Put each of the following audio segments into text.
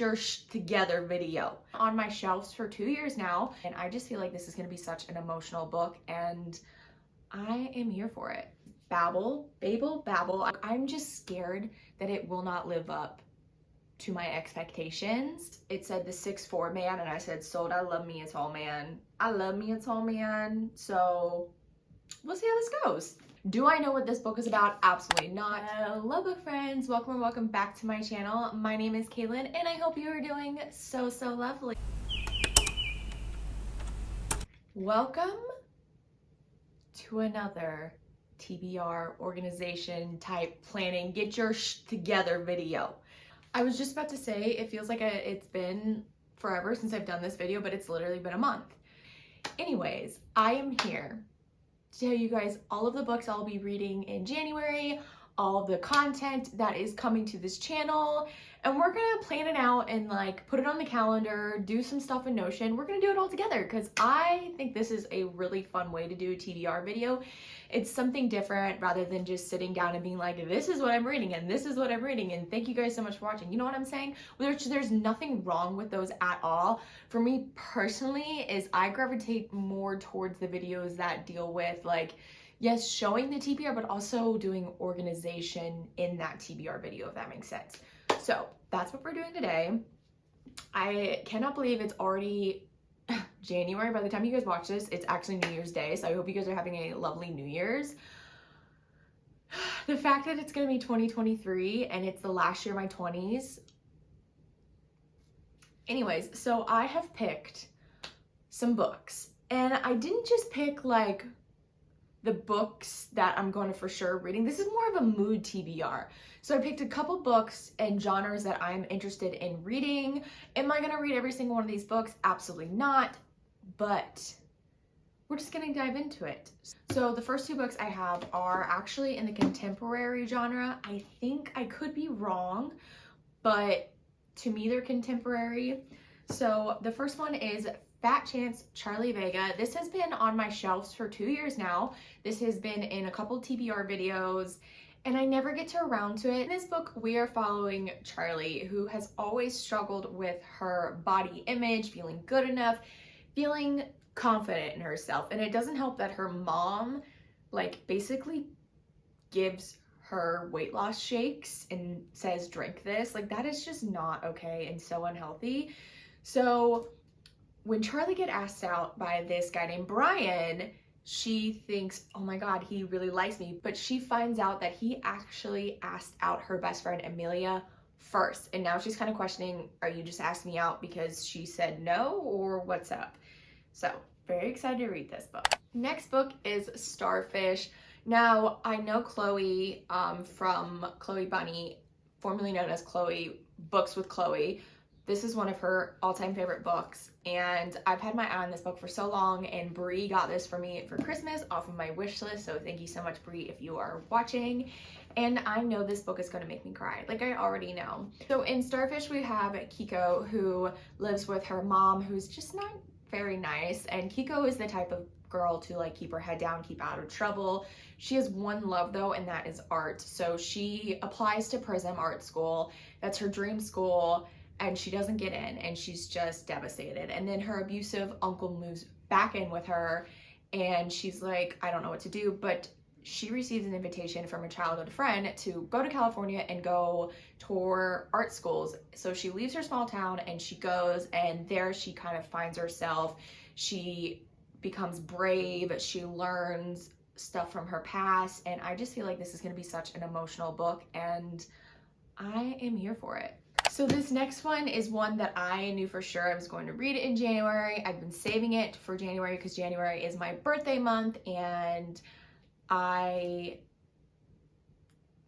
your together video on my shelves for 2 years now, and I just feel like this is going to be such an emotional book, and I am here for it. Babel. I'm just scared that it will not live up to my expectations. It said the 6'4" man, and I said sold. I love me a tall man. So we'll see how this goes. Do I know what this book is about? Absolutely not. Hello book friends, welcome back to my channel. My name is Kaylin and I hope you are doing so lovely. Welcome to another TBR organization type planning, get your together video. I was just about to say it feels like it's been forever since I've done this video, but it's literally been a month. Anyways, I am here to tell you guys all of the books I'll be reading in January, all of the content that is coming to this channel, and we're gonna plan it out and like put it on the calendar, do some stuff in Notion. We're gonna do it all together because I think this is a really fun way to do a TBR video. It's something different rather than just sitting down and being like, this is what I'm reading and this is what I'm reading and thank you guys so much for watching. You know what I'm saying? There's nothing wrong with those at all. For me personally, is I gravitate more towards the videos that deal with like, yes, showing the TBR, but also doing organization in that TBR video, if that makes sense. So that's what we're doing today. I cannot believe it's already January. By the time you guys watch this, it's actually New Year's Day. So I hope you guys are having a lovely New Year's. The fact that it's going to be 2023 and it's the last year of my 20s. Anyways, so I have picked some books and I didn't just pick like the books that I'm going to for sure reading. This is more of a mood TBR. So I picked a couple books and genres that I'm interested in reading. Am I going to read every single one of these books? Absolutely not. But we're just going to dive into it. So the first two books I have are actually in the contemporary genre. I think I could be wrong, but to me they're contemporary. So the first one is Fat Chance, Charlie Vega. This has been on my shelves for 2 years now. This has been in a couple TBR videos and I never get around to it. In this book, we are following Charlie, who has always struggled with her body image, feeling good enough, feeling confident in herself. And it doesn't help that her mom like basically gives her weight loss shakes and says, drink this. Like that is just not okay and so unhealthy. So when Charlie gets asked out by this guy named Brian, she thinks, oh my God, he really likes me. But she finds out that he actually asked out her best friend Amelia first. And now she's kind of questioning, are you just asking me out because she said no or what's up? So very excited to read this book. Next book is Starfish. Now I know Chloe from Chloe Bunny, formerly known as Chloe Books with Chloe. This is one of her all-time favorite books, and I've had my eye on this book for so long, and Brie got this for me for Christmas off of my wish list, so thank you so much, Brie, if you are watching. And I know this book is going to make me cry. Like, I already know. So in Starfish, we have Kiko, who lives with her mom, who's just not very nice, and Kiko is the type of girl to like keep her head down, keep out of trouble. She has one love though, and that is art. So she applies to Prism Art School. That's her dream school. And she doesn't get in and she's just devastated. And then her abusive uncle moves back in with her and she's like, I don't know what to do. But she receives an invitation from a childhood friend to go to California and go tour art schools. So she leaves her small town and she goes, and there she kind of finds herself. She becomes brave. She learns stuff from her past. And I just feel like this is going to be such an emotional book and I am here for it. So this next one is one that I knew for sure I was going to read it in January. I've been saving it for January because January is my birthday month, and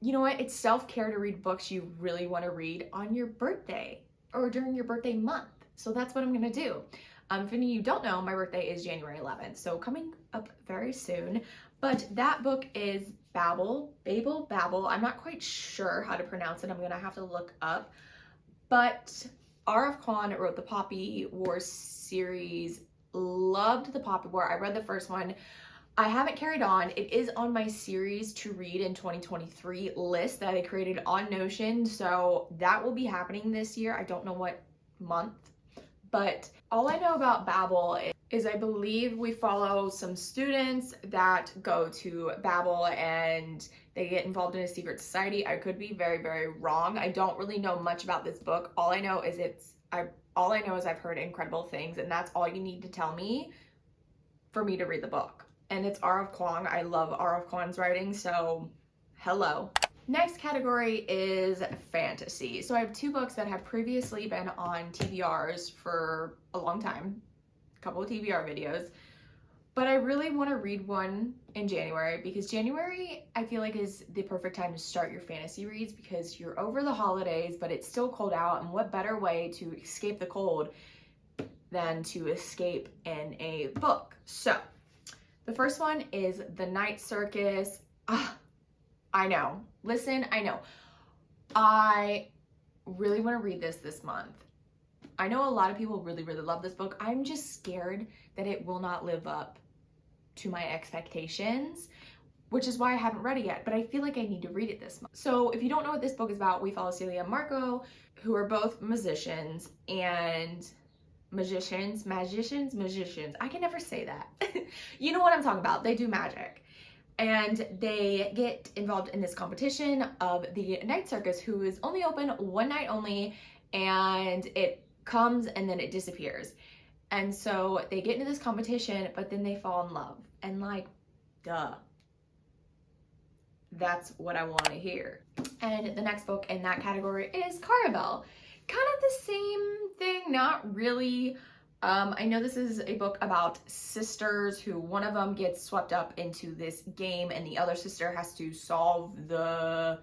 you know what? It's self-care to read books you really want to read on your birthday or during your birthday month. So that's what I'm going to do. If any of you don't know, my birthday is January 11th, so coming up very soon. But that book is Babel. I'm not quite sure how to pronounce it. I'm going to have to look up. But R.F. Kuang wrote the Poppy War series. Loved the Poppy War. I read the first one. I haven't carried on. It is on my series to read in 2023 list that I created on Notion, so that will be happening this year. I don't know what month, but all I know about Babbel is I believe we follow some students that go to Babbel and they get involved in a secret society. I could be very, very wrong. I don't really know much about this book. All I know is I've heard incredible things, and that's all you need to tell me for me to read the book. And it's R.F. Kuang. I love R.F. Kuang's writing, so hello. Next category is fantasy. So I have 2 books that have previously been on TBRs for a long time, a couple of TBR videos, but I really want to read one in January because January I feel like is the perfect time to start your fantasy reads because you're over the holidays, but it's still cold out, and what better way to escape the cold than to escape in a book. So the first one is The Night Circus. I know. Listen, I know. I really want to read this month. I know a lot of people really, really love this book. I'm just scared that it will not live up to my expectations, which is why I haven't read it yet, but I feel like I need to read it this month. So if you don't know what this book is about, we follow Celia and Marco, who are both musicians and magicians. I can never say that. You know what I'm talking about. They do magic. And they get involved in this competition of the Night Circus, who is only open one night only, and it comes and then it disappears. And so they get into this competition, but then they fall in love. And like, duh. That's what I want to hear. And the next book in that category is Kalreadsalot. Kind of the same thing, not really. I know this is a book about sisters who one of them gets swept up into this game and the other sister has to solve the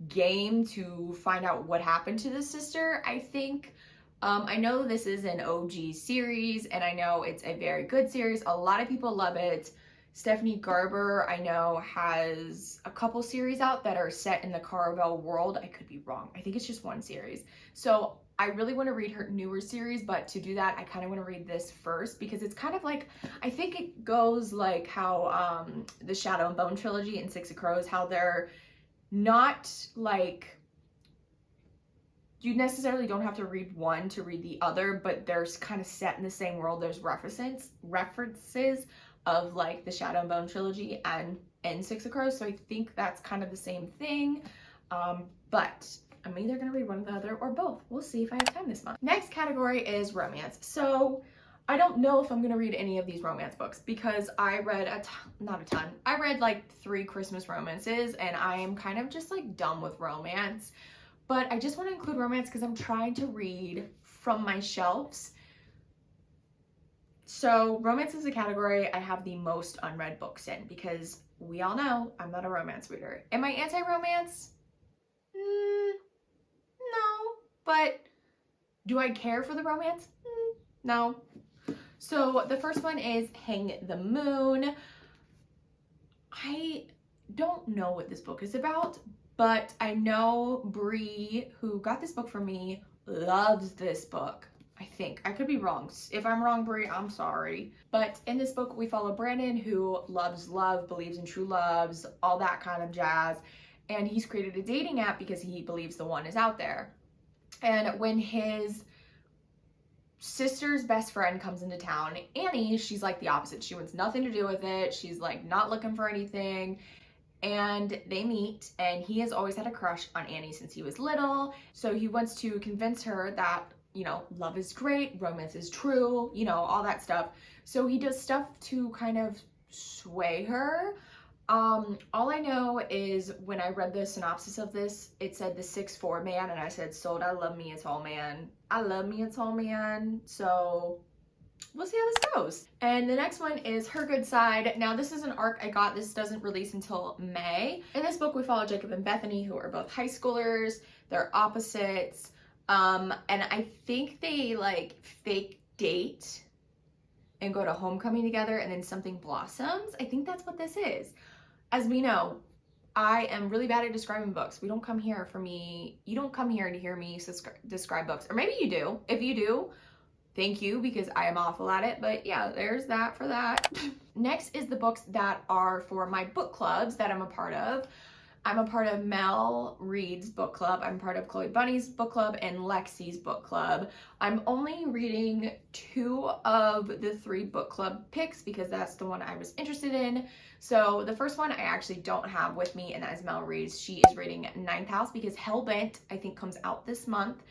game to find out what happened to the sister, I think. I know this is an OG series and I know it's a very good series. A lot of people love it. Stephanie Garber, I know, has a couple series out that are set in the Kalreadsalot world. I could be wrong. I think it's just one series. So I really want to read her newer series, but to do that, I kind of want to read this first because it's kind of like, I think it goes like how the Shadow and Bone trilogy and Six of Crows, how they're not like, you necessarily don't have to read one to read the other, but they're kind of set in the same world. There's references of like the Shadow and Bone trilogy and Six of Crows, so I think that's kind of the same thing, but I'm either gonna read one or the other or both. We'll see if I have time this month. Next category is romance. So I don't know if I'm gonna read any of these romance books because I read I read like 3 Christmas romances and I am kind of just like done with romance, but I just want to include romance because I'm trying to read from my shelves. So romance is a category I have the most unread books in because we all know I'm not a romance reader. Am I anti-romance? No. But do I care for the romance? No. So the first one is Hang the Moon. I don't know what this book is about, but I know Bree, who got this book for me, loves this book. I think. I could be wrong. If I'm wrong, Brie, I'm sorry. But in this book, we follow Brandon, who loves love, believes in true loves, all that kind of jazz. And he's created a dating app because he believes the one is out there. And when his sister's best friend comes into town, Annie, she's like the opposite. She wants nothing to do with it. She's like not looking for anything. And they meet, and he has always had a crush on Annie since he was little. So he wants to convince her that, you know, love is great, romance is true, you know, all that stuff. So he does stuff to kind of sway her. All I know is when I read the synopsis of this, it said the 6'4" man, and I said, sold, I love me a tall man. I love me a tall man. So we'll see how this goes. And the next one is Her Good Side. Now this is an arc I got. This doesn't release until May. In this book, we follow Jacob and Bethany, who are both high schoolers. They're opposites. And I think they like fake date and go to homecoming together and then something blossoms. I think that's what this is. As we know, I am really bad at describing books. We don't come here for me. You don't come here to hear me describe books. Or maybe you do. If you do, thank you, because I am awful at it. But yeah, there's that for that. Next is the books that are for my book clubs that I'm a part of. I'm a part of Mel Reed's book club. I'm part of Chloe Bunny's book club and Lexi's book club. I'm only reading 2 of the 3 book club picks because that's the one I was interested in. So the first one I actually don't have with me, and that is Mel Reed's. She is reading Ninth House because Hellbent, I think, comes out this month.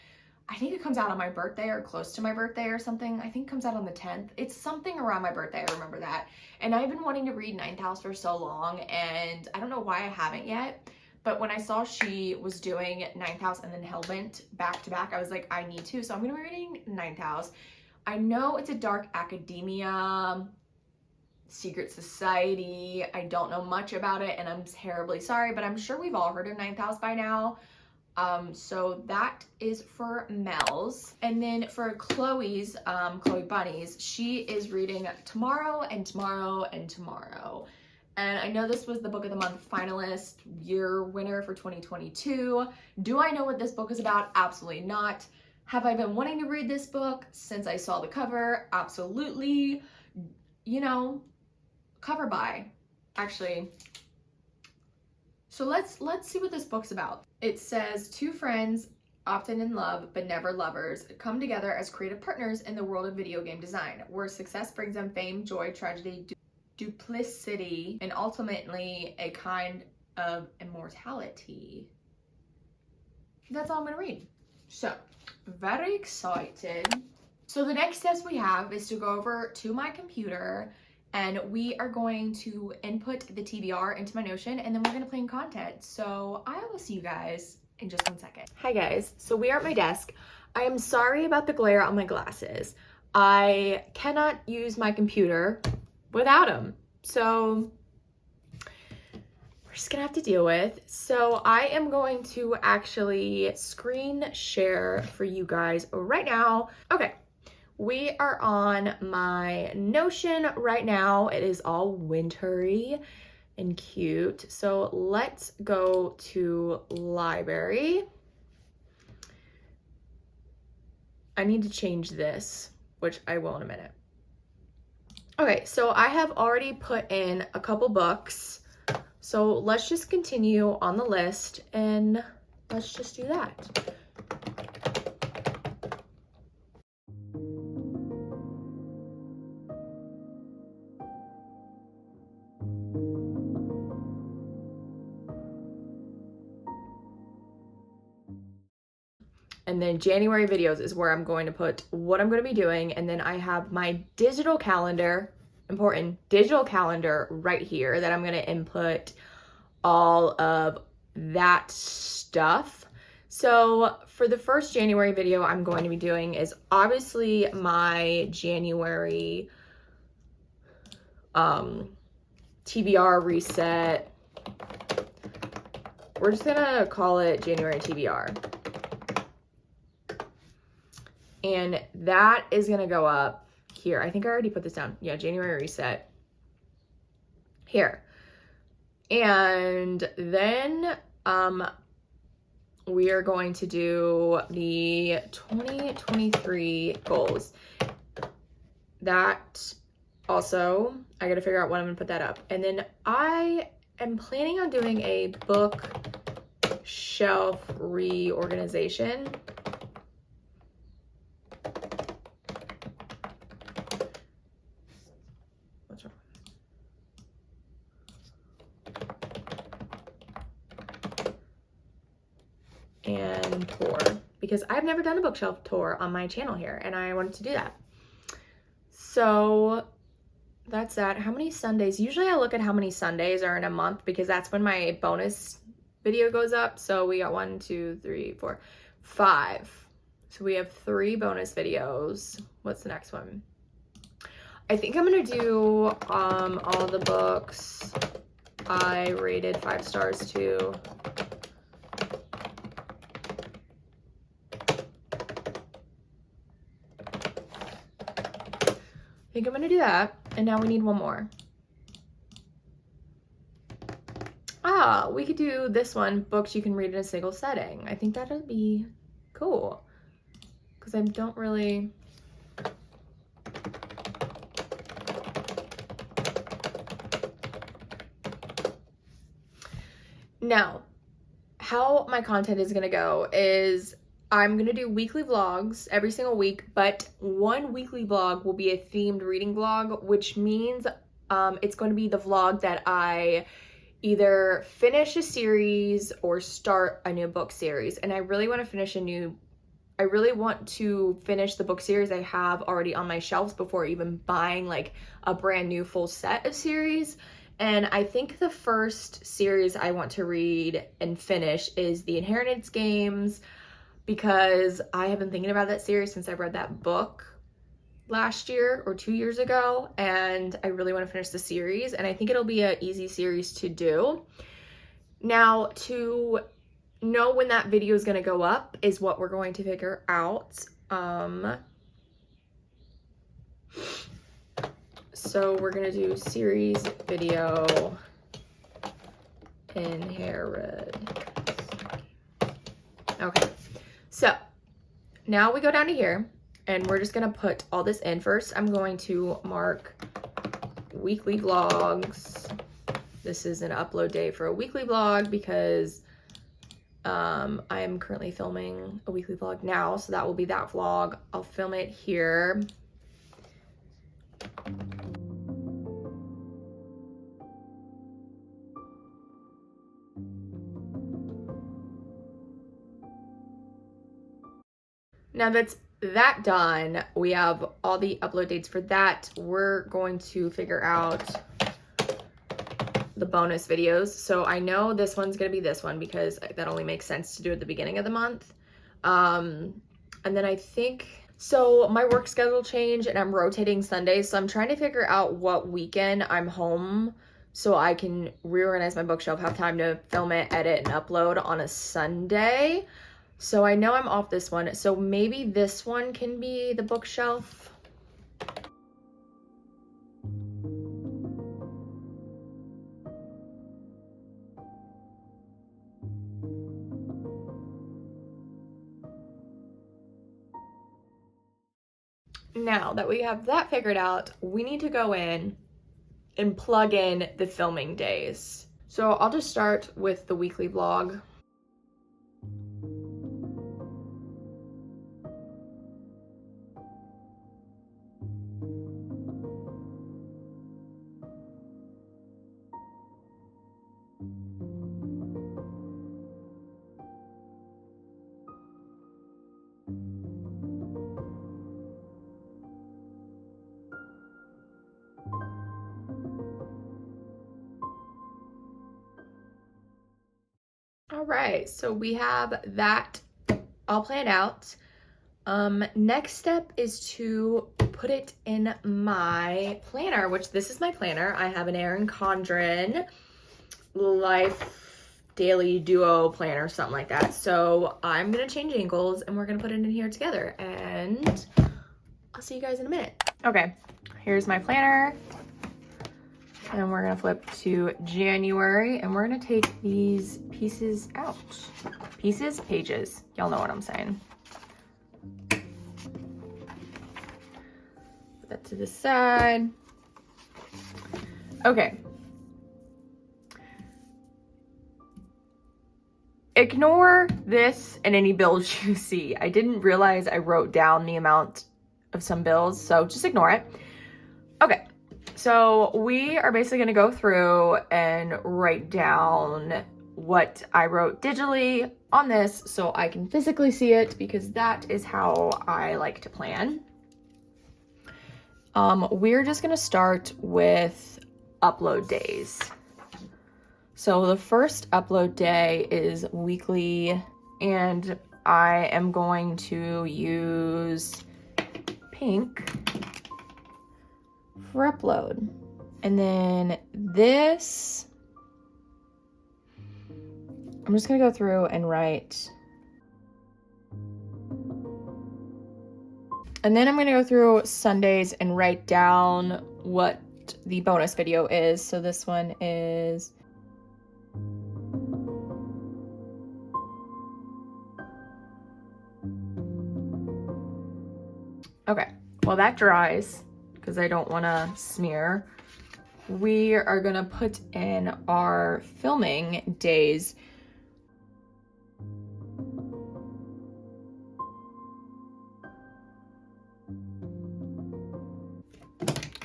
I think it comes out on my birthday or close to my birthday or something. I think it comes out on the 10th. It's something around my birthday, I remember that. And I've been wanting to read Ninth House for so long, and I don't know why I haven't yet. But when I saw she was doing Ninth House and then Hellbent back to back, I was like, I need to. So I'm going to be reading Ninth House. I know it's a dark academia, secret society. I don't know much about it, and I'm terribly sorry, but I'm sure we've all heard of Ninth House by now. So that is for Mel's. And then for Chloe's, Chloe Bunny's, she is reading Tomorrow and Tomorrow and Tomorrow. And I know this was the Book of the Month finalist, year winner for 2022. Do I know what this book is about? Absolutely not. Have I been wanting to read this book since I saw the cover? Absolutely. You know, cover by, actually. So let's see what this book's about. It says 2 friends, often in love but never lovers, come together as creative partners in the world of video game design, where success brings them fame, joy, tragedy, duplicity, and ultimately a kind of immortality. That's all I'm gonna read. So, very excited. So the next steps we have is to go over to my computer, and we are going to input the TBR into my Notion, and then we're gonna plan content. So I will see you guys in just 1 second. Hi guys, so we are at my desk. I am sorry about the glare on my glasses. I cannot use my computer without them. So we're just gonna have to deal with. So I am going to actually screen share for you guys right now. Okay. We are on my Notion right now. It is all wintry and cute. So let's go to library. I need to change this, which I will in a minute. Okay, so I have already put in a couple books. So let's just continue on the list and let's just do that. And then January videos is where I'm going to put what I'm going to be doing. And then I have my digital calendar, important digital calendar right here that I'm going to input all of that stuff. So for the first January video I'm going to be doing is obviously my January TBR reset. We're just gonna call it January TBR. And that is going to go up here. I think I already put this down. Yeah, January reset. Here. And then we are going to do the 2023 goals. That also, I got to figure out when I'm going to put that up. And then I am planning on doing a book shelf reorganization. And tour, because I've never done a bookshelf tour on my channel here and I wanted to do that. So that's that. How many Sundays? Usually I look at how many Sundays are in a month because that's when my bonus video goes up. So we got 1, 2, 3, 4, 5. So we have 3 bonus videos. What's the next one? I think I'm gonna do all the books I rated 5 stars to. I think I'm gonna do that, and now we need one more. We could do this one, books you can read in a single setting. I think that'll be cool, because I don't really, Now, how my content is gonna go is I'm gonna do weekly vlogs every single week, but one weekly vlog will be a themed reading vlog, which means it's going to be the vlog that I either finish a series or start a new book series. And I really want to finish the book series I have already on my shelves before even buying like a brand new full set of series. And I think the first series I want to read and finish is the Inheritance Games, because I have been thinking about that series since I read that book last year or 2 years ago, and I really want to finish the series, and I think it'll be an easy series to do. Now, to know when that video is going to go up is what we're going to figure out. So we're going to do series video Inherit. Okay, so now we go down to here and we're just going to put all this in. First, I'm going to mark weekly vlogs. This is an upload day for a weekly vlog because I am currently filming a weekly vlog now, so that will be that vlog. I'll film it here. Now that's that done, we have all the upload dates for that. We're going to figure out the bonus videos. So I know this one's gonna be this one because that only makes sense to do at the beginning of the month. And then I think, so my work schedule changed and I'm rotating Sundays. So I'm trying to figure out what weekend I'm home so I can reorganize my bookshelf, have time to film it, edit, and upload on a Sunday. So I know I'm off this one. So maybe this one can be the bookshelf. Now that we have that figured out, we need to go in and plug in the filming days. So I'll just start with the weekly vlog. All right, so we have that all planned out. Next step is to put it in my planner, which this is my planner. I have an Erin Condren Life Daily Duo planner, something like that. So I'm gonna change angles and we're gonna put it in here together, and I'll see you guys in a minute. Okay, here's my planner. And we're gonna flip to January and we're gonna take these pieces out. Pages, y'all know what I'm saying. Put that to the side. Okay. Ignore this and any bills you see. I didn't realize I wrote down the amount of some bills, so just ignore it. Okay. So we are basically going to go through and write down what I wrote digitally on this so I can physically see it, because that is how I like to plan. We're just going to start with upload days. So the first upload day is weekly, and I am going to use pink for upload. And then this, I'm just gonna go through and write. And then I'm gonna go through Sundays and write down what the bonus video is. So this one is okay. Well, that dries because I don't want to smear. we are gonna put in our filming days.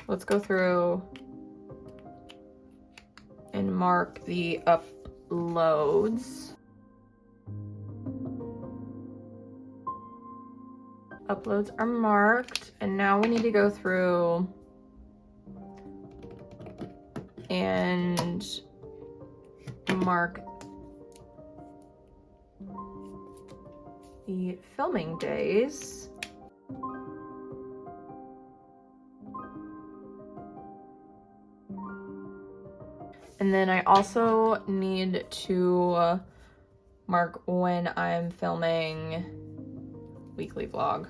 Let's go through and mark the uploads. Uploads are marked, and now we need to go through and mark the filming days. And then I also need to mark when I'm filming weekly vlog.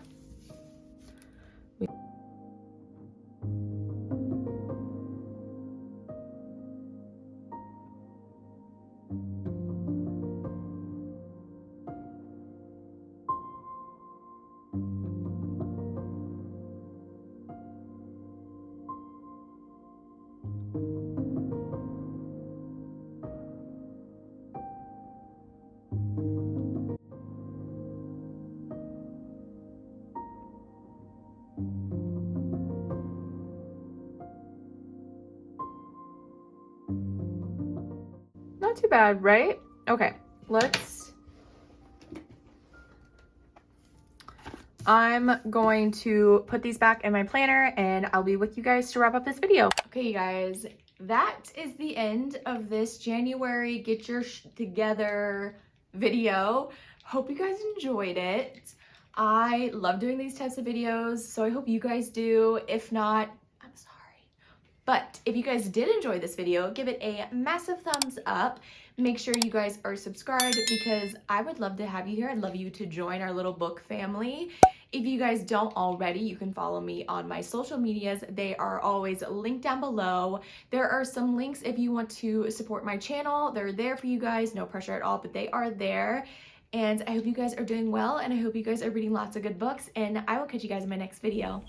Not too bad, right? Okay, I'm going to put these back in my planner and I'll be with you guys to wrap up this video. Okay, you guys, that is the end of this January Get Your Together video. Hope you guys enjoyed it. I love doing these types of videos, so I hope you guys do. If not, I'm sorry. But if you guys did enjoy this video, give it a massive thumbs up. Make sure you guys are subscribed because I would love to have you here. I'd love you to join our little book family. If you guys don't already, you can follow me on my social medias. They are always linked down below. There are some links if you want to support my channel. They're there for you guys, no pressure at all, but they are there. And I hope you guys are doing well, and I hope you guys are reading lots of good books, and I will catch you guys in my next video.